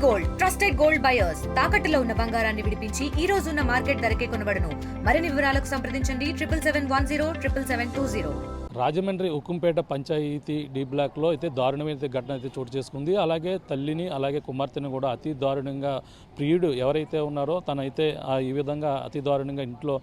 Gold trusted gold buyers తాకట్టులో ఉన్న బంగారాన్ని విడిపించి ఈ రోజు ఉన్న మార్కెట్ ధరకే కొనబడును. మరిన్ని వివరాలకు సంప్రదించండి 77107720. రాజమండ్రి ఉక్కుంపేట పంచాయతీ డి బ్లాక్లో అయితే దారుణమైన ఘటన అయితే చోటు చేసుకుంది. అలాగే తల్లిని అలాగే కుమార్తెని కూడా అతి దారుణంగా ప్రియుడు ఎవరైతే ఉన్నారో తనైతే ఈ విధంగా అతి దారుణంగా ఇంట్లో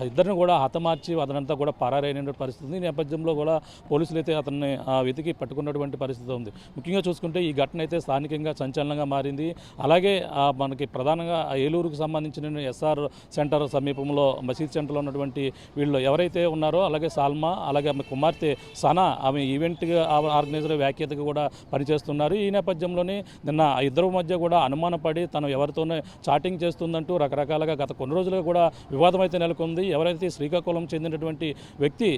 ఇద్దరిని కూడా హతమార్చి అతనంతా కూడా పరారైన పరిస్థితి ఉంది. ఈ నేపథ్యంలో కూడా పోలీసులు అయితే అతన్ని వెతికి పట్టుకున్నటువంటి పరిస్థితి ఉంది. ముఖ్యంగా చూసుకుంటే ఈ ఘటన అయితే స్థానికంగా సంచలనంగా మారింది. అలాగే మనకి ప్రధానంగా ఏలూరుకు సంబంధించిన ఎస్ఆర్ సెంటర్ సమీపంలో మసీద్ సెంటర్లో ఉన్నటువంటి వీళ్ళు ఎవరైతే ఉన్నారో అలాగే సాల్మా అలాగే ఆమె కుమార్తె సనా ఆమె ఈవెంట్ ఆర్గనైజర్ వ్యాఖ్యతగా కూడా పనిచేస్తున్నారు. ఈ నేపథ్యంలోనే నిన్న ఇద్దరు మధ్య కూడా అనుమానపడి తను ఎవరితోనే చాటింగ్ చేస్తుందంటూ రకరకాలుగా గత కొన్ని రోజులుగా కూడా వివాదం అయితే నెలకొంది. ఎవరైతే శ్రీకాకుళం చెందినటువంటి వ్యక్తి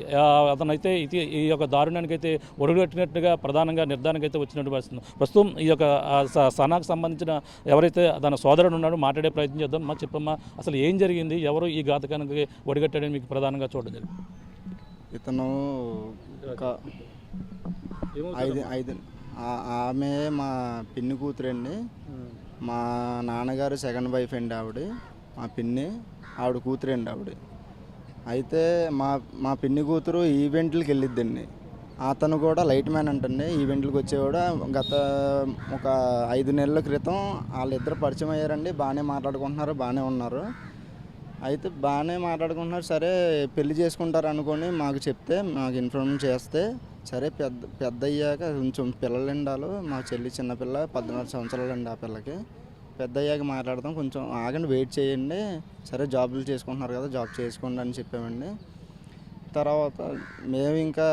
అతనైతే ఈ యొక్క దారుణానికి అయితే ఒడిగట్టినట్టుగా ప్రధానంగా నిర్ధారణకు అయితే వచ్చినట్టు పరిస్థితుంది. ప్రస్తుతం ఈ యొక్క సనాకు సంబంధించిన ఎవరైతే తన సోదరుడు ఉన్నాడో మాట్లాడే ప్రయత్నం చేద్దాం. మాకు చెప్పమ్మా, అసలు ఏం జరిగింది, ఎవరు ఈ ఘాతకానికి ఒడిగట్టాడని మీకు ప్రధానంగా చూడడం జరిగింది? ఇతను ఒక ఐదు ఆమె మా పిన్ని కూతురండి. మా నాన్నగారు సెకండ్ వైఫ్ అండి ఆవిడ. మా పిన్ని ఆవిడ కూతురండి ఆవిడ. అయితే మా పిన్ని కూతురు ఈవెంట్లకి వెళ్ళిద్దండి. అతను కూడా లైట్ మ్యాన్ అంటండి. ఈవెంట్లకు వచ్చేవాడు. గత ఒక 5 నెలల క్రితం వాళ్ళిద్దరు పరిచయం అయ్యారండి. బాగానే మాట్లాడుకుంటున్నారు, బాగానే ఉన్నారు. అయితే బాగానే మాట్లాడుకుంటున్నారు. సరే పెళ్లి చేసుకుంటారు అనుకొని మాకు చెప్తే, మాకు ఇన్ఫార్మ్ చేస్తే, సరే పెద్ద అయ్యాక కొంచెం పిల్లలు ఉండాలి. మా చెల్లి చిన్నపిల్ల 14 సంవత్సరాలు అండి. ఆ పిల్లకి పెద్ద అయ్యాక మాట్లాడదాం, కొంచెం ఆగండి, వెయిట్ చేయండి. సరే జాబులు చేసుకుంటున్నారు కదా, జాబ్ చేసుకోండి అని చెప్పామండి. తర్వాత మేము ఇంకా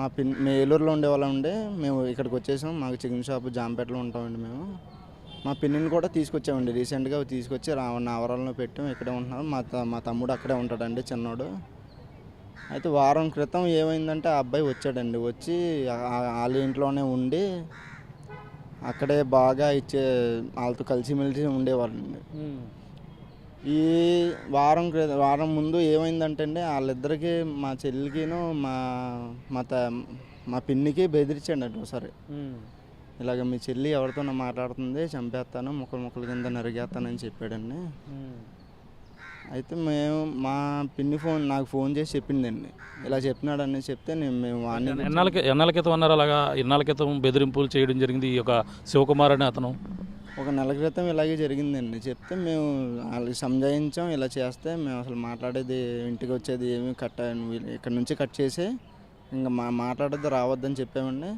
మేము ఏలూరులో ఉండేవాళ్ళం ఉండి మేము ఇక్కడికి వచ్చేసాం. మాకు చికెన్ షాప్ జాంపేటలో ఉంటామండి మేము. మా పిన్నిని కూడా తీసుకొచ్చామండి. రీసెంట్గా తీసుకొచ్చి నావరాల్లో పెట్టాం. ఇక్కడే ఉంటున్నాం. మా తమ్ముడు అక్కడే ఉంటాడండి, చిన్నోడు. అయితే వారం క్రితం ఏమైందంటే ఆ అబ్బాయి వచ్చాడండి. వచ్చి వాళ్ళ ఇంట్లోనే ఉండి అక్కడే బాగా వాళ్ళతో కలిసిమెలిసి ఉండేవాళ్ళండి. ఈ వారం ముందు ఏమైందంటే అండి, వాళ్ళిద్దరికి మా చెల్లికిను మా పిన్నికి బెదిరించాడండి ఒకసారి. ఇలాగ మీ చెల్లి ఎవరితో మాట్లాడుతుంది, చంపేస్తాను, ముక్కల కింద నరిగేస్తానని చెప్పాడండి. అయితే మా పిన్ని నాకు ఫోన్ చేసి చెప్పిందండి, ఇలా చెప్తున్నాడని చెప్తే మేము ఎన్నాళ్ళ క్రితం అన్నారు అలాగా? ఎన్నాళ్ళ క్రితం బెదిరింపులు చేయడం జరిగింది ఈ యొక్క శివకుమార్ అనే అతను? ఒక నెల క్రితం ఇలాగే జరిగిందండి. చెప్తే మేము వాళ్ళకి సంజాయించాం. ఇలా చేస్తే మేము అసలు మాట్లాడేది, ఇంటికి వచ్చేది ఏమి ఇక్కడ నుంచి కట్ చేసి ఇంకా మాట్లాడేది రావద్దని చెప్పామండి.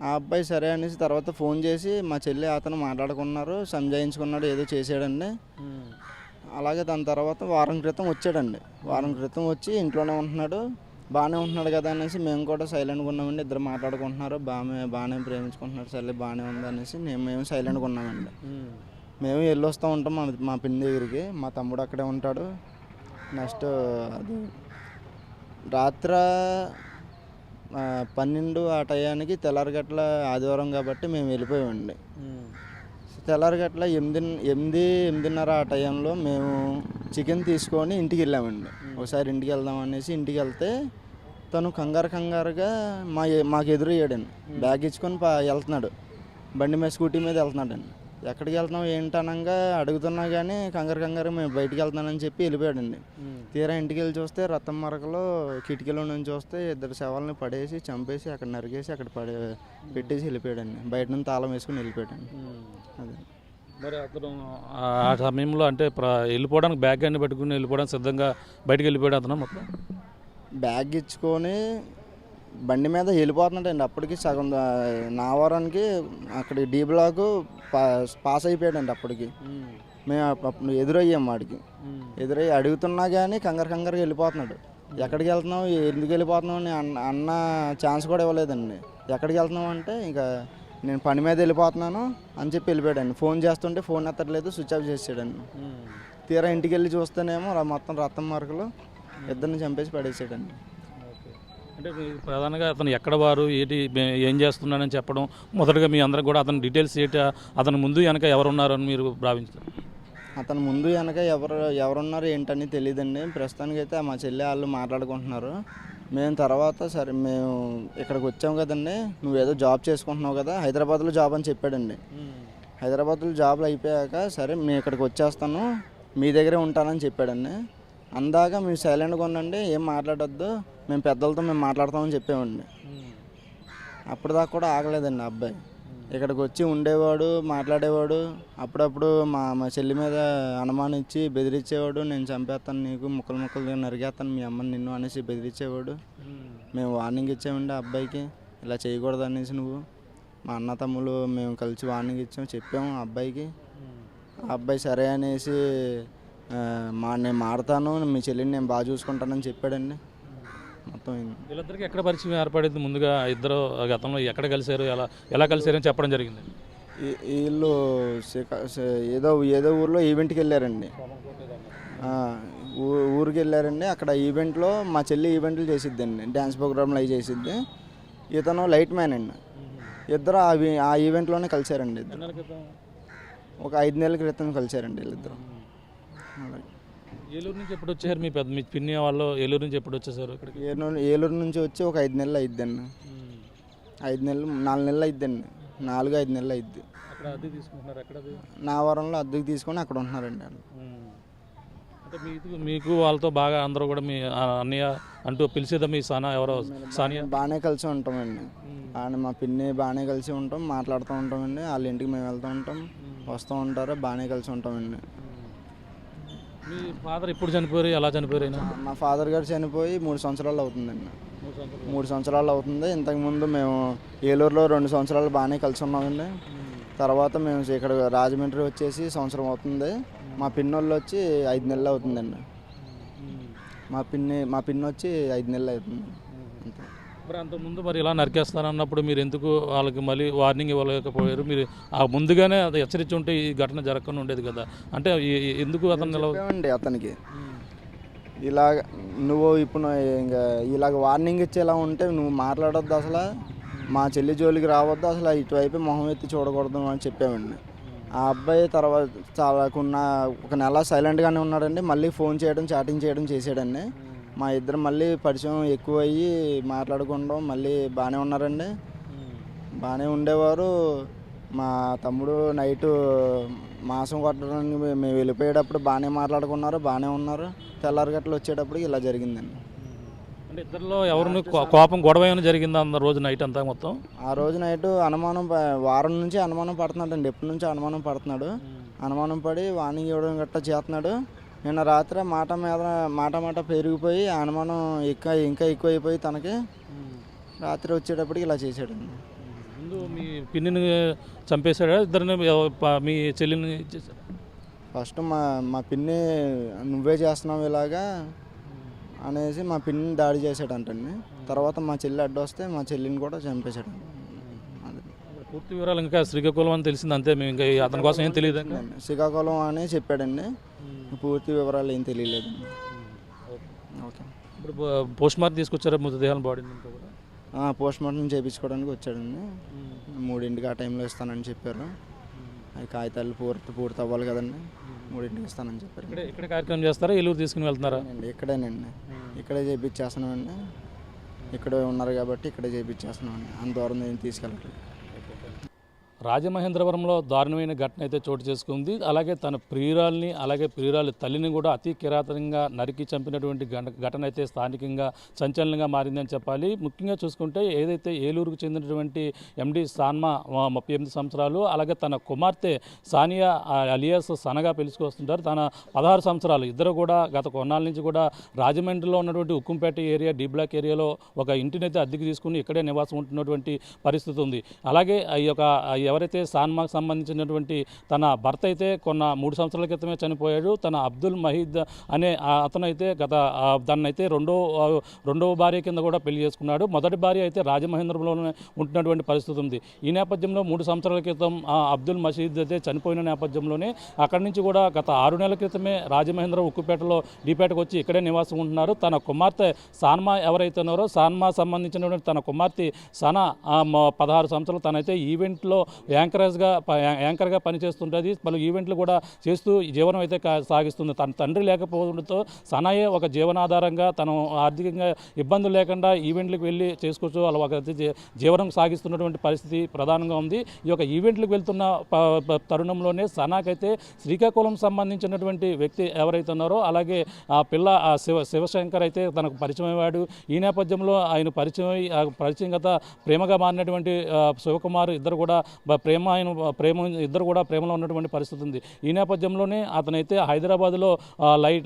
ఆ అబ్బాయి సరే అనేసి తర్వాత ఫోన్ చేసి మా చెల్లి అతను మాట్లాడుకున్నారు, సంజాయించుకున్నాడు, ఏదో చేసాడండి. అలాగే దాని తర్వాత వారం క్రితం వచ్చాడండి. వారం క్రితం వచ్చి ఇంట్లోనే ఉంటున్నాడు, బాగానే ఉంటున్నాడు కదా అనేసి మేము కూడా సైలెంట్గా ఉన్నామండి. ఇద్దరు మాట్లాడుకుంటున్నారు, బాగానే ప్రేమించుకుంటున్నారు, సరే బాగానే ఉంది అనేసి మేము సైలెంట్గా ఉన్నామండి. మేము వెళ్ళొస్తూ ఉంటాం మా పిన్ని దగ్గరికి. మా తమ్ముడు అక్కడే ఉంటాడు. నెక్స్ట్ అది రాత్రి 12 ఆ టయానికి తెల్లారిగట్ల ఆదివారం కాబట్టి మేము వెళ్ళిపోయామండి. తెల్లారిగట్ల 8:30 ఆ టైంలో మేము చికెన్ తీసుకొని ఇంటికి వెళ్ళామండి. ఒకసారి ఇంటికి వెళ్దాం అనేసి ఇంటికి వెళ్తే తను కంగారుగా మాకు ఎదురయ్యాడండి. బ్యాగ్ ఇచ్చుకొని వెళ్తున్నాడు, బండి మీద స్కూటీ మీద వెళ్తున్నాడండి. ఎక్కడికి వెళ్తున్నాం ఏంటనగా అడుగుతున్నా కానీ కంగారు మేము బయటికి వెళ్తున్నానని చెప్పి వెళ్ళిపోయాడండి. తీరా ఇంటికి వెళ్ళి చూస్తే రక్తం మరకలో కిటికీలో నుంచి చూస్తే 2 శవాలని పడేసి చంపేసి అక్కడ నరికేసి అక్కడ పెట్టేసి వెళ్ళిపోయాడండి. బయట నుంచి తాళం వేసుకుని వెళ్ళిపోయాడండి. అదే మరి అతను ఆ సమయంలో అంటే వెళ్ళిపోవడానికి బ్యాగ్ అన్ని పెట్టుకుని వెళ్ళిపోవడానికి సిద్ధంగా బయటకు వెళ్ళిపోయాడు అతను. మొత్తం బ్యాగ్ ఇచ్చుకొని బండి మీద వెళ్ళిపోతున్నాడండి. అప్పటికి సగం నావరానికి అక్కడ డి బ్లాక్ పాస్ అయిపోయాడండి. అప్పటికి మేము అప్పుడు ఎదురయ్యాం వాడికి. ఎదురయ్యి అడుగుతున్నా కానీ కంగారుగా వెళ్ళిపోతున్నాడు. ఎక్కడికి వెళ్తున్నావు, ఎందుకు వెళ్ళిపోతున్నావు అని అన్న ఛాన్స్ కూడా ఇవ్వలేదండి. ఎక్కడికి వెళ్తున్నావు అంటే ఇంకా నేను పని మీద వెళ్ళిపోతున్నాను అని చెప్పి వెళ్ళిపోయాడండి. ఫోన్ చేస్తుంటే ఫోన్ ఎత్తట్లేదు, స్విచ్ ఆఫ్ చేసాడండి. తీరా ఇంటికి వెళ్ళి చూస్తేనేమో మొత్తం రక్తం మరకలు, ఇద్దరిని చంపేసి పడేసాడండి. అంటే ప్రధానంగా అతను ఎక్కడ వారు ఏంటి ఏం చేస్తున్నాడని చెప్పడం, మొదటగా మీ అందరికి కూడా అతని డీటెయిల్స్ ఏంటి, అతను ముందు వెనక ఎవరున్నారని మీరు భావించారు? అతను ముందు వెనక ఎవరున్నారు ఏంటని తెలియదండి. ప్రస్తుతానికి అయితే మా చెల్లి వాళ్ళు మాట్లాడుకుంటున్నారు. మేము తర్వాత సరే మేము ఇక్కడికి వచ్చాము కదండి, నువ్వేదో జాబ్ చేసుకుంటున్నావు కదా, హైదరాబాద్లో జాబ్ అని చెప్పాడండి. హైదరాబాద్లో జాబ్లు అయిపోయాక సరే మేము ఇక్కడికి వచ్చేస్తాను, మీ దగ్గరే ఉంటానని చెప్పాడండి. అందాక మేము సైలెంట్గా ఉండండి, ఏం మాట్లాడొద్దు, మేము పెద్దలతో మేము మాట్లాడతామని చెప్పామండి. అప్పటిదాకా కూడా ఆగలేదండి ఆ అబ్బాయి. ఇక్కడికి వచ్చి ఉండేవాడు, మాట్లాడేవాడు. అప్పుడప్పుడు మా చెల్లి మీద అనుమానించి బెదిరించేవాడు. నేను చంపేస్తాను, నీకు ముక్కలు ముక్కలు నరికేస్తాను మీ అమ్మని నిన్ను అనేసి బెదిరించేవాడు. మేము వార్నింగ్ ఇచ్చామండి ఆ అబ్బాయికి, ఇలా చేయకూడదు అనేసి నువ్వు. మా అన్న తమ్ములు మేము కలిసి వార్నింగ్ ఇచ్చాము, చెప్పాము ఆ అబ్బాయికి. ఆ అబ్బాయి సరే అనేసి నేను మారుతాను, మీ చెల్లిని నేను బాగా చూసుకుంటానని చెప్పాడండి. మొత్తం వీళ్ళిద్దరికి ఎక్కడ పరిచయం ఏర్పడింది? ముందుగా ఇద్దరు గతంలో ఎక్కడ కలిశారు, ఎలా కలిశారని చెప్పడం జరిగింది? వీళ్ళు ఏదో ఏదో ఊర్లో ఈవెంట్కి వెళ్ళారండి. ఊరికి వెళ్ళారండి. అక్కడ ఈవెంట్లో మా చెల్లి ఈవెంట్లు చేసిద్దండి, డ్యాన్స్ ప్రోగ్రాంలు అవి చేసిద్ది. ఇతను లైట్ మ్యాన్ అండి. ఇద్దరు ఆ ఈవెంట్లోనే కలిశారండి. ఇద్దరు ఒక 5 నెలల క్రితం కలిశారండి వీళ్ళిద్దరు. ఏలూరు నుంచి ఎప్పుడు వచ్చారు మీ పిన్ని వాళ్ళు? ఏలూరు నుంచి ఎప్పుడు వచ్చేసారు ఇక్కడికి? ఏలూరు నుంచి వచ్చి ఒక 5 నెలలు అయిద్దండి. 5 నెలలు 4 నెలలు అయిద్దండి. 4-5 నెలలు అయిద్ది. అక్కడ అద్దె తీసుకుంటున్నారు? ఎక్కడ? నావరంలో అద్దెకి తీసుకొని అక్కడ ఉంటున్నారండి వాళ్ళు. అంటే మీకు వాళ్ళతో బాగా అందరూ కూడా మీ అన్నయ్య అంటూ పిలిచేదా మీ సానియా? బాగానే కలిసి ఉంటామండి. మా పిన్ని బాగానే కలిసి ఉంటాం, మాట్లాడుతూ ఉంటామండి. వాళ్ళ ఇంటికి మేము వెళ్తూ ఉంటాం, వస్తూ ఉంటారు, బాగానే కలిసి ఉంటామండి. మీ ఫాదర్ ఎప్పుడు చనిపోయారు, ఎలా చనిపోయారు? మా ఫాదర్ గారు చనిపోయి 3 సంవత్సరాలు అవుతుందండి. 3 సంవత్సరాలు అవుతుంది. ఇంతకుముందు మేము ఏలూరులో 2 సంవత్సరాలు బాగానే కలిసి ఉన్నామండి. తర్వాత మేము ఇక్కడ రాజమండ్రి వచ్చేసి సంవత్సరం అవుతుంది. మా పిన్నోళ్ళు వచ్చి 5 నెలలు అవుతుందండి. మా పిన్ని వచ్చి 5 నెలలు అవుతుంది అంతే. మరి అంతకుముందు మరి ఇలా నరికేస్తానన్నప్పుడు మీరు ఎందుకు వాళ్ళకి మళ్ళీ వార్నింగ్ ఇవ్వలేకపోయారు? మీరు ముందుగానే అది హెచ్చరించి ఉంటే ఈ ఘటన జరగకుండా ఉండేది కదా. అంటే ఎందుకు అతను చెప్పామండి అతనికి, ఇలాగ నువ్వు ఇప్పుడు ఇంకా ఇలాగ వార్నింగ్ ఇచ్చేలా ఉంటే నువ్వు మాట్లాడొద్దు, అసలు మా చెల్లి జోలికి రావద్దు, అసలు ఇటువైపు మొహం ఎత్తి చూడకూడదు అని చెప్పామండి. ఆ అబ్బాయి తర్వాత చాలా ఒక నెల సైలెంట్గానే ఉన్నాడండి. మళ్ళీ ఫోన్ చేయడం, చాటింగ్ చేయడం చేసాడండి. మా ఇద్దరు మళ్ళీ పరిచయం ఎక్కువ అయ్యి మాట్లాడుకుంటాం, మళ్ళీ బాగానే ఉన్నారండి, బాగానే ఉండేవారు. మా తమ్ముడు నైటు మాంసం కొట్టడానికి మేము వెళ్ళిపోయేటప్పుడు బాగానే మాట్లాడుకున్నారు, బాగానే ఉన్నారు. తెల్లారిగట్లు వచ్చేటప్పటికి ఇలా జరిగిందండి. అంటే ఇద్దరిలో ఎవరిని కోపం గొడవ ఏమైనా జరిగిందా అన్న రోజు నైట్ అంతా మొత్తం? ఆ రోజు నైట్ అనుమానం, వారం నుంచి అనుమానం పడుతున్నాడు అండి. ఎప్పటి నుంచో అనుమానం పడుతున్నాడు. అనుమానం పడి వార్నింగ్ ఇవ్వడం గట్టా చేస్తున్నాడు. నిన్న రాత్రి మాట పెరిగిపోయి అనుమానం ఇంకా ఎక్కువైపోయి తనకి రాత్రి వచ్చేటప్పటికి ఇలా చేశాడండి. ముందు మీ పిన్నిని చంపేశాడా, ఇద్దరిని మీ చెల్లిని చేశాడు? ఫస్ట్ మా పిన్ని నువ్వే చేస్తున్నావు ఇలాగా అనేసి మా పిన్నిని దాడి చేశాడంటండి. తర్వాత మా చెల్లి అడ్డొస్తే మా చెల్లిని కూడా చంపేశాడు. పూర్తి వివరాలు ఇంకా శ్రీకాకుళం అని తెలిసింది అంతే, మేము ఇంకా అతని కోసం ఏం తెలియదు. శ్రీకాకుళం అని చెప్పాడండి, పూర్తి వివరాలు ఏం తెలియలేదు. ఓకే. ఇప్పుడు పోస్ట్ మార్టం తీసుకొచ్చారా మృతదేహాల బాడీని? పోస్ట్ మార్టం చేయించుకోవడానికి వచ్చాడండి. 3ంటికి ఆ టైంలో ఇస్తానని చెప్పారు. అవి కాగితాలు పూర్తి అవ్వాలి కదండి, 3ంటికి ఇస్తానని చెప్పారు. ఇక్కడ కార్యక్రమం చేస్తారా, ఏలూరు తీసుకుని వెళ్తున్నారా? ఇక్కడేనండి, ఇక్కడే చేయించేస్తున్నామండి. ఇక్కడే ఉన్నారు కాబట్టి ఇక్కడే చేయించేస్తున్నామండి. అంత దూరం నేను తీసుకెళ్ళట్లేదు. రాజమహేంద్రవరంలో దారుణమైన ఘటన అయితే చోటు చేసుకుంది. అలాగే తన ప్రియురాల్ని, అలాగే ప్రియురాలి తల్లిని కూడా అతి కిరాతకంగా నరికి చంపినటువంటి ఘటన అయితే స్థానికంగా సంచలనంగా మారిందని చెప్పాలి. ముఖ్యంగా చూసుకుంటే ఏదైతే ఏలూరుకు చెందినటువంటి ఎండి సాన్మా 38 సంవత్సరాలు, అలాగే తన కుమార్తె సానియా అలియాస్ సనగా పిలుచుకొస్తుంటారు, తన 16 సంవత్సరాలు. ఇద్దరు కూడా గత కొన్నాళ్ళ నుంచి కూడా రాజమండ్రిలో ఉన్నటువంటి ఉక్కుంపేట ఏరియా, డి బ్లాక్ ఏరియాలో ఒక ఇంటిని అయితే అద్దెకి తీసుకుని ఇక్కడే నివాసం ఉంటున్నటువంటి పరిస్థితి ఉంది. అలాగే ఈ యొక్క ఎవరైతే సాన్మాకు సంబంధించినటువంటి తన భర్త అయితే 3 సంవత్సరాల క్రితమే చనిపోయాడు. తన అబ్దుల్ మహీద్ అనే అతను అయితే దాన్నైతే రెండవ భార్య కింద కూడా పెళ్లి చేసుకున్నాడు. మొదటి భార్య అయితే రాజమహేంద్రంలోనే ఉంటున్నటువంటి పరిస్థితి ఉంది. ఈ నేపథ్యంలో 3 సంవత్సరాల క్రితం అబ్దుల్ మషీద్ అయితే చనిపోయిన నేపథ్యంలోనే అక్కడి నుంచి కూడా గత 6 నెలల క్రితమే రాజమహేంద్రం ఉక్కుపేటలో డీపేటకు వచ్చి ఇక్కడే నివాసం ఉంటున్నారు. తన కుమార్తె సాన్మా ఎవరైతే ఉన్నారో, సాన్మా సంబంధించినటువంటి తన కుమార్తె సనా 16 సంవత్సరాలు తనైతే ఈవెంట్లో యాంకర్గా పనిచేస్తుంటుంది. పలు ఈవెంట్లు కూడా చేస్తూ జీవనం అయితే సాగిస్తుంది. తన తండ్రి లేకపోవడంతో సనాయే ఒక జీవనాధారంగా తను ఆర్థికంగా ఇబ్బందులు లేకుండా ఈవెంట్లకు వెళ్ళి చేసుకోవచ్చు. వాళ్ళ ఒక జీవనం సాగిస్తున్నటువంటి పరిస్థితి ప్రధానంగా ఉంది. ఈ యొక్క ఈవెంట్లకు వెళ్తున్న తరుణంలోనే సనాకైతే శ్రీకాకుళం సంబంధించినటువంటి వ్యక్తి ఎవరైతే ఉన్నారో అలాగే ఆ పిల్ల శివశంకర్ అయితే తనకు పరిచయం అయ్యాడు. ఈ నేపథ్యంలో ఆయన పరిచయం గత ప్రేమగా మారినటువంటి శివకుమార్ ఇద్దరు కూడా ఇద్దరు కూడా ప్రేమలో ఉన్నటువంటి పరిస్థితి ఉంది. ఈ నేపథ్యంలోనే అతనైతే హైదరాబాద్లో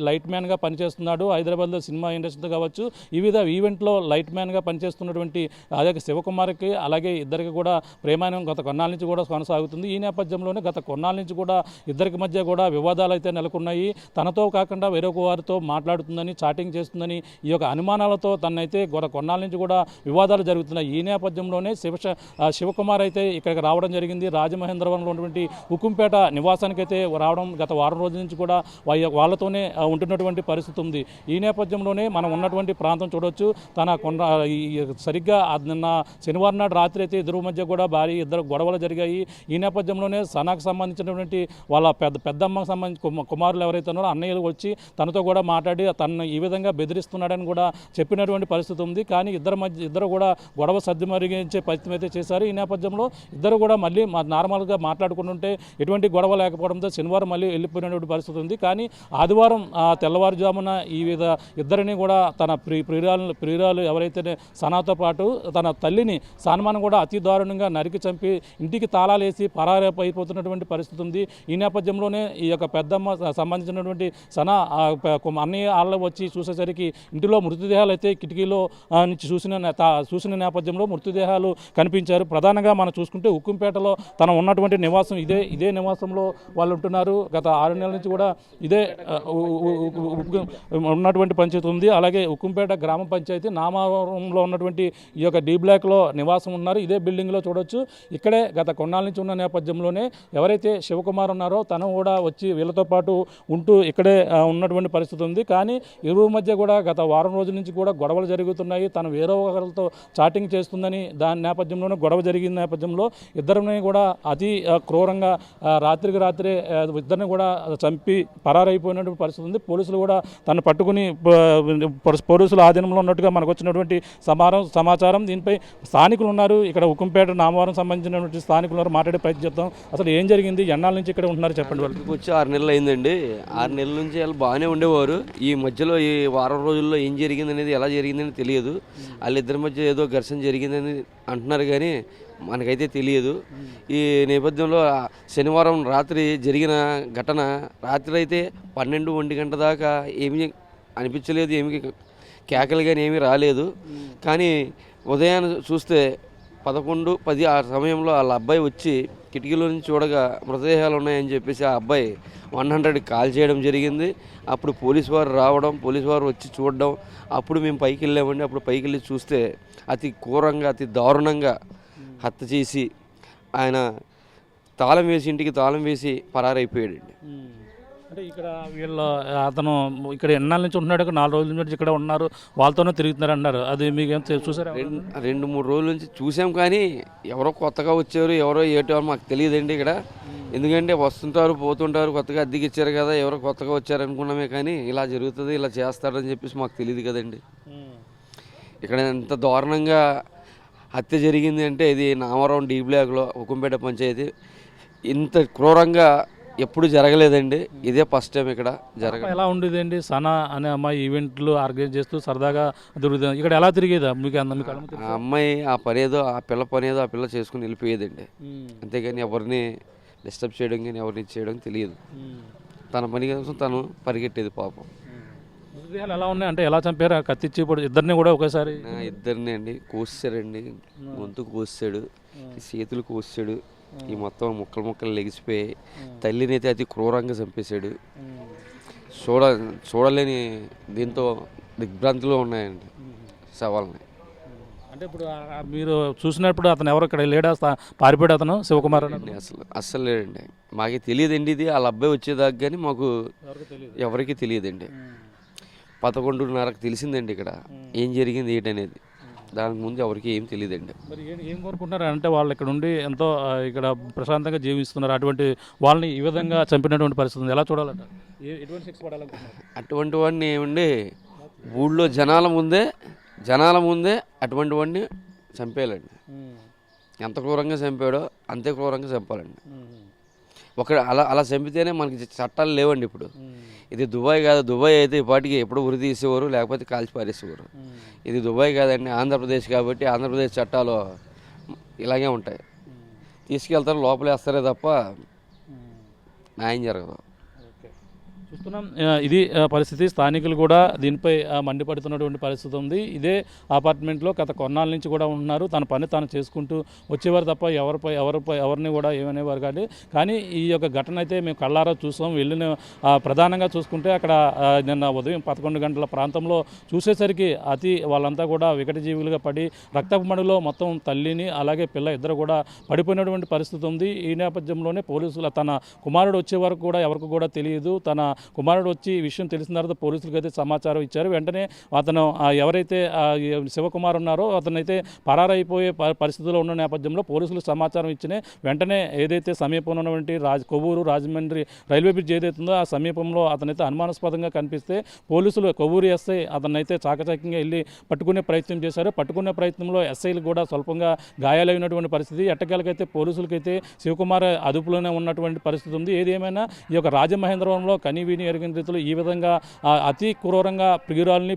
లైట్ మ్యాన్గా పనిచేస్తున్నాడు. హైదరాబాద్లో సినిమా ఇండస్ట్రీతో కావచ్చు వివిధ ఈవెంట్లో లైట్ మ్యాన్గా పనిచేస్తున్నటువంటి అదే శివకుమార్కి అలాగే ఇద్దరికి కూడా ప్రేమాయణం గత కొన్నాళ్ళ నుంచి కూడా కొనసాగుతుంది. ఈ నేపథ్యంలోనే గత కొన్నాళ్ళ నుంచి కూడా ఇద్దరికి మధ్య కూడా వివాదాలు అయితే నెలకొన్నాయి. తనతో కాకుండా వేరొక వారితో మాట్లాడుతుందని, చాటింగ్ చేస్తుందని ఈ యొక్క అనుమానాలతో తనైతే గత కొన్నాళ్ళ నుంచి కూడా వివాదాలు జరుగుతున్నాయి. ఈ నేపథ్యంలోనే శివకుమార్ అయితే ఇక్కడికి రావడం జరిగింది. రాజమహేంద్రవరంలో ఉన్నటువంటి ఉక్కుంపేట నివాసానికి అయితే రావడం గత వారం రోజుల నుంచి కూడా వాళ్ళతోనే ఉంటున్నటువంటి పరిస్థితి ఉంది. ఈ నేపథ్యంలోనే మనం ఉన్నటువంటి ప్రాంతం చూడవచ్చు. సరిగ్గా నిన్న శనివారం నాడు రాత్రి అయితే ఇద్దరు మధ్య కూడా ఇద్దరు గొడవలు జరిగాయి. ఈ నేపథ్యంలోనే సనాకు సంబంధించినటువంటి వాళ్ళ పెద్దమ్మకు సంబంధించి కుమారులు ఎవరైతే ఉన్నారో అన్నయ్యలు వచ్చి తనతో కూడా మాట్లాడి తనను ఈ విధంగా బెదిరిస్తున్నాడని కూడా చెప్పినటువంటి పరిస్థితి ఉంది. కానీ ఇద్దరు కూడా గొడవ సర్దిమరిగించే పరిస్థితి అయితే చేశారు. ఈ నేపథ్యంలో ఇద్దరు కూడా మళ్ళీ నార్మల్గా మాట్లాడుకుంటుంటే ఎటువంటి గొడవ లేకపోవడంతో శనివారం మళ్ళీ వెళ్ళిపోయినటువంటి పరిస్థితి ఉంది. కానీ ఆదివారం తెల్లవారుజామున ఇద్దరిని కూడా తన ప్రియురాలు ఎవరైతే సనాతో పాటు తన తల్లిని సన్మానం కూడా అతి దారుణంగా నరికి చంపి ఇంటికి తాళాలేసి పరారైపోతున్నటువంటి పరిస్థితి ఉంది. ఈ నేపథ్యంలోనే ఈ యొక్క పెద్దమ్మ సంబంధించినటువంటి సనా అన్నయ్య ఆళ్ళ వచ్చి చూసేసరికి ఇంటిలో మృతదేహాలు అయితే కిటికీలో నుంచి చూసిన నేపథ్యంలో మృతదేహాలు కనిపించారు. ప్రధానంగా మనం చూసుకుంటే ఉక్కుంపేటలో తన ఉన్నటువంటి నివాసం ఇదే నివాసంలో వాళ్ళు ఉంటున్నారు. గత 6 నెలల నుంచి కూడా ఇదే ఉన్నటువంటి పంచాయతీ ఉంది. అలాగే ఉక్కుంపేట గ్రామ పంచాయతీ నామారంలో ఉన్నటువంటి ఈ యొక్క డి బ్లాక్లో నివాసం ఉన్నారు. ఇదే బిల్డింగ్లో చూడొచ్చు. ఇక్కడే గత కొన్నాళ్ళ నుంచి ఉన్న నేపథ్యంలోనే ఎవరైతే శివకుమార్ ఉన్నారో తను కూడా వచ్చి వీళ్ళతో పాటు ఉంటూ ఇక్కడే ఉన్నటువంటి పరిస్థితి ఉంది. కానీ ఇరువురి మధ్య కూడా గత వారం రోజుల నుంచి కూడా గొడవలు జరుగుతున్నాయి. తను వేరే ఒకరితో చాటింగ్ చేస్తుందని దాని నేపథ్యంలోనే గొడవ జరిగిన నేపథ్యంలో ఇద్దరిని కూడా అతి క్రూరంగా రాత్రికి రాత్రే ఇద్దరిని కూడా చంపి పరారైపోయినటువంటి పరిస్థితి ఉంది. పోలీసులు కూడా తను పట్టుకుని పోలీసుల ఆధీనంలో ఉన్నట్టుగా మనకు వచ్చినటువంటి సమాచారం. దీనిపై స్థానికులు ఉన్నారు. ఇక్కడ ఉక్కుంపేట నామవరం సంబంధించినటువంటి స్థానికులు ఉన్నారు. మాట్లాడే ప్రయత్నం చేద్దాం. అసలు ఏం జరిగింది, ఎన్నాళ్ళ నుంచి ఇక్కడ ఉంటున్నారు చెప్పండి. వాళ్ళకి వచ్చి 6 నెలలు అయిందండి. 6 నెలల నుంచి వాళ్ళు బాగానే ఉండేవారు. ఈ మధ్యలో ఈ వారం రోజుల్లో ఏం జరిగింది అనేది, ఎలా జరిగిందని తెలియదు. వాళ్ళిద్దరి మధ్య ఏదో ఘర్షణ జరిగిందని అంటున్నారు కానీ మనకైతే తెలియదు. ఈ నేపథ్యంలో శనివారం రాత్రి జరిగిన ఘటన రాత్రి అయితే 12-1 గంట దాకా ఏమీ అనిపించలేదు, ఏమి కేకలు కానీ ఏమీ రాలేదు. కానీ ఉదయాన్ని చూస్తే 11-10 ఆ సమయంలో వాళ్ళ అబ్బాయి వచ్చి కిటికీలో నుంచి చూడగా మృతదేహాలు ఉన్నాయని చెప్పేసి ఆ అబ్బాయి 100 కాల్ చేయడం జరిగింది. అప్పుడు పోలీసు వారు రావడం, పోలీసు వారు వచ్చి చూడడం, అప్పుడు మేము పైకి వెళ్ళామండి. అప్పుడు పైకి వెళ్ళి చూస్తే అతి ఘోరంగా అతి దారుణంగా హత్య చేసి ఆయన ఇంటికి తాళం వేసి పరారైపోయాడండి. అంటే ఇక్కడ అతను ఇక్కడ ఎన్నాళ్ళ నుంచి ఉంటున్నాడు, 4 రోజుల నుంచి ఇక్కడ ఉన్నారు, వాళ్ళతోనే తిరుగుతున్నారు అన్నారు. అది మీకేం చూసారా? 2-3 రోజుల నుంచి చూసాం కానీ ఎవరో కొత్తగా వచ్చారు, ఎవరో ఏటో మాకు తెలియదండి ఇక్కడ. ఎందుకంటే వస్తుంటారు పోతుంటారు, కొత్తగా అద్దెకి ఇచ్చారు కదా, ఎవరో కొత్తగా వచ్చారు అనుకున్నామే కానీ ఇలా జరుగుతుంది, ఇలా చేస్తారని చెప్పేసి మాకు తెలియదు కదండి. ఇక్కడ ఎంత దారుణంగా హత్య జరిగింది అంటే ఇది నామవరం డి బ్లాక్లో ఉక్కుంపేట పంచాయతీ. ఇంత క్రూరంగా ఎప్పుడు జరగలేదండి, ఇదే ఫస్ట్ టైం ఇక్కడ జరగదు. ఎలా ఉండేదండి? సనా అనే అమ్మాయి ఈవెంట్లు ఆర్గనైజ్ చేస్తూ సరదాగా తిరుగుతుంది. ఇక్కడ ఎలా తిరిగేదా మీకు? ఆ అమ్మాయి ఆ పిల్ల పనేదో ఆ పిల్ల చేసుకుని వెళ్ళిపోయేదండి. అంతేగాని ఎవరిని డిస్టర్బ్ చేయడం కానీ ఎవరిని చేయడం తెలియదు. తన పని కోసం తను పరిగెట్టేది పాపం. మృతదేహాలు ఎలా ఉన్నాయి అంటే ఎలా చంపారు? కత్తిచ్చి ఇద్దరిని కూడా ఒకేసారి? ఇద్దరిని అండి కోసారండి. గొంతు కోసాడు, చేతులు కోసాడు, ఈ మొత్తం ముక్కలు లెగిసిపోయాయి. తల్లిని అయితే అతి క్రూరంగా చంపేశాడు. చూడలేని దీంతో దిగ్భ్రాంతిలో ఉన్నాయండి సవాళ్ళని. అంటే ఇప్పుడు మీరు చూసినప్పుడు అతను ఎవరు ఇక్కడ లేడా? పారిపోయాడు అతను శివకుమార్ అని? అస్సలు లేడండి. మాకు తెలియదండి ఇది. వాళ్ళ అబ్బాయి వచ్చేదాకా కానీ మాకు ఎవరికి తెలియదండి. 11:30కి తెలిసిందండి ఇక్కడ ఏం జరిగింది ఏంటనేది. దానికి ముందు ఎవరికి ఏం తెలియదండి. మరి ఏం కోరుకుంటున్నారు అంటే వాళ్ళు ఇక్కడ ఉండి ఎంతో ఇక్కడ ప్రశాంతంగా జీవిస్తున్నారు, అటువంటి వాళ్ళని ఈ విధంగా చంపినటువంటి పరిస్థితి ఉంది, ఎలా చూడాలంట? ఎటువంటి శిక్ష పడాలనుకుంటున్నారు? అటువంటి వాడిని ఏమండి ఊళ్ళో జనాల ముందే అటువంటి వాడిని చంపేయాలండి. ఎంత క్రూరంగా చంపాడో అంతే క్రూరంగా చంపాలండి. అలా చంపితేనే మనకి చట్టాలు లేవండి ఇప్పుడు. ఇది దుబాయ్ కాదు. దుబాయ్ అయితే ఈ పాటికి ఎప్పుడు ఉరి తీసేవారు, లేకపోతే కాల్చి పారేసేవారు. ఇది దుబాయ్ కాదండి, ఆంధ్రప్రదేశ్ కాబట్టి ఆంధ్రప్రదేశ్ చట్టాలు ఇలాగే ఉంటాయి. తీసుకెళ్తారు, లోపలేస్తారే తప్ప న్యాయం జరగదు. చూస్తున్నాం, ఇది పరిస్థితి. స్థానికులు కూడా దీనిపై మండిపడుతున్నటువంటి పరిస్థితి ఉంది. ఇదే అపార్ట్మెంట్లో గత కొన్నాళ్ళ నుంచి కూడా ఉంటున్నారు. తన పని తాను చేసుకుంటూ వచ్చేవారు తప్ప ఎవరిని కూడా ఏమనేవారు కానీ ఈ యొక్క ఘటన అయితే మేము కళ్ళారా చూసాం. వెళ్ళిన ప్రధానంగా చూసుకుంటే అక్కడ నిన్న ఉదయం 11 గంటల ప్రాంతంలో చూసేసరికి వాళ్ళంతా కూడా వికటజీవులుగా పడి రక్తపు మడుగులో మొత్తం తల్లిని అలాగే పిల్ల ఇద్దరు కూడా పడిపోయినటువంటి పరిస్థితి ఉంది. ఈ నేపథ్యంలోనే పోలీసులు తన కుమారుడు వచ్చే వరకు కూడా ఎవరికి కూడా తెలియదు. తన కుమారుడు వచ్చి ఈ విషయం తెలిసిన తర్వాత పోలీసులకు అయితే సమాచారం ఇచ్చారు. వెంటనే అతను ఎవరైతే శివకుమార్ ఉన్నారో అతనైతే పరారైపోయే పరిస్థితిలో ఉన్న నేపథ్యంలో పోలీసులు సమాచారం ఇచ్చిన వెంటనే ఏదైతే సమీపంలో ఉన్నటువంటి కొవ్వూరు రాజమండ్రి రైల్వే బ్రిడ్జ్ ఏదైతే ఉందో ఆ సమీపంలో అతనైతే అనుమానాస్పదంగా కనిపిస్తే పోలీసులు కొవ్వూరు ఎస్ఐ అతనైతే చాకచక్యంగా వెళ్ళి పట్టుకునే ప్రయత్నం చేశారు. పట్టుకునే ప్రయత్నంలో ఎస్ఐలు కూడా స్వల్పంగా గాయాలైనటువంటి పరిస్థితి. ఎట్టకేలకైతే పోలీసులకైతే శివకుమార్ అదుపులోనే ఉన్నటువంటి పరిస్థితి ఉంది. ఏదేమైనా ఈ యొక్క రాజమహేంద్రవరంలో కనీవిని ఎరిగిన రీతిలో ఈ విధంగా అతి క్రూరంగా ప్రియురాలి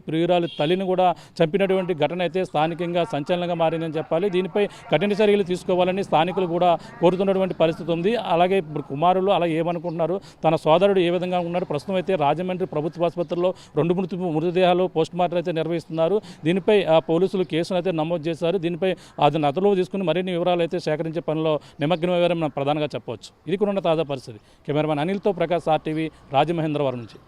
తల్లిని కూడా చంపినటువంటి ఘటన అయితే స్థానికంగా సంచలనంగా మారిందని చెప్పాలి. దీనిపై కఠిన చర్యలు తీసుకోవాలని స్థానికులు కూడా కోరుతున్నటువంటి పరిస్థితి ఉంది. అలాగే ఇప్పుడు కుమారులు అలా ఏమనుకుంటున్నారు, తన సోదరుడు ఏ విధంగా ఉన్నాడు? ప్రస్తుతం అయితే రాజమండ్రి ప్రభుత్వ ఆసుపత్రిలో 2 మృతదేహాలు పోస్టుమార్టం అయితే నిర్వహిస్తున్నారు. దీనిపై పోలీసులు కేసును అయితే నమోదు చేశారు. దీనిపై అది అదుపులో తీసుకుని మరిన్ని వివరాలు అయితే సేకరించే పనిలో నిమగ్నమయ్యారని మనం ప్రధానంగా చెప్పవచ్చు. ఇది కూడా తాజా పరిస్థితి. కెమెరామెన్ అనిల్తో ప్రకాష్ RTV రాజమహేంద్రవరం నుంచి.